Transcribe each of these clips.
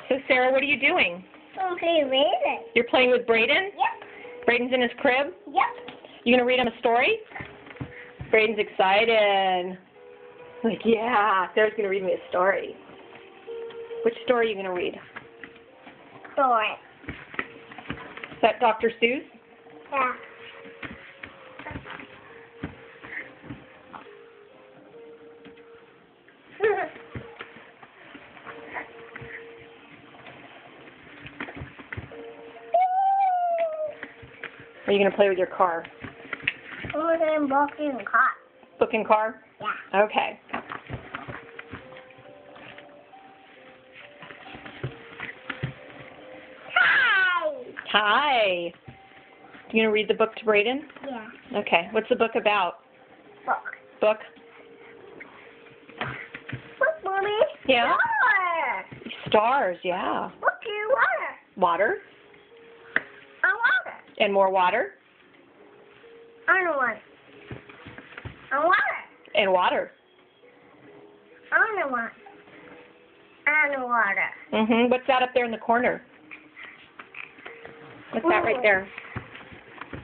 So Sarah, what are you doing? Okay, read it. You're playing with Brayden? Yep. Brayden's in his crib? Yep. You gonna read him a story? Brayden's excited. Like, yeah, Sarah's gonna read me a story. Which story are you gonna read? Story. Is that Dr. Seuss? Yeah. Or are you gonna play with your car? I'm walking car. Book and car? Yeah. Okay. Hi. Hi. You gonna read the book to Brayden? Yeah. Okay. What's the book about? Book. Book? Book, mommy. Yeah? Water. Stars, yeah. Book you water. Water? Water. And more water? I don't want. Water. And water. I don't want. Water. What's that up there in the corner? What's that right there?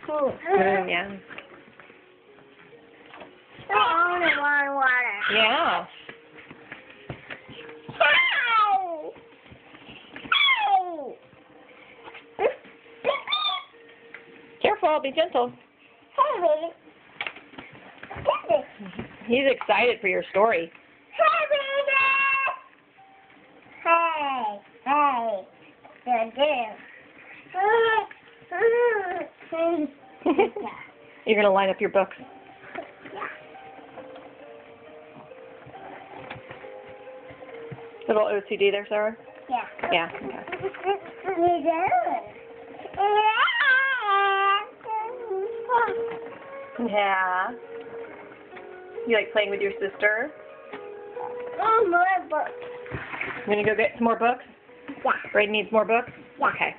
Yeah. I only want water. Yeah. Ow! Ow! Careful, be gentle. Hey, baby. He's excited for your story. Hey, baby. Hey, hey. You're going to line up your books. Little OCD there, Sarah? Yeah. Yeah. Yeah. You like playing with your sister? Oh, more books. You going to go get some more books? Yeah. Brayden needs more books? Yeah. Okay.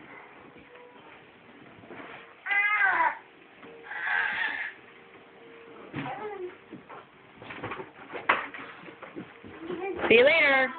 See you later.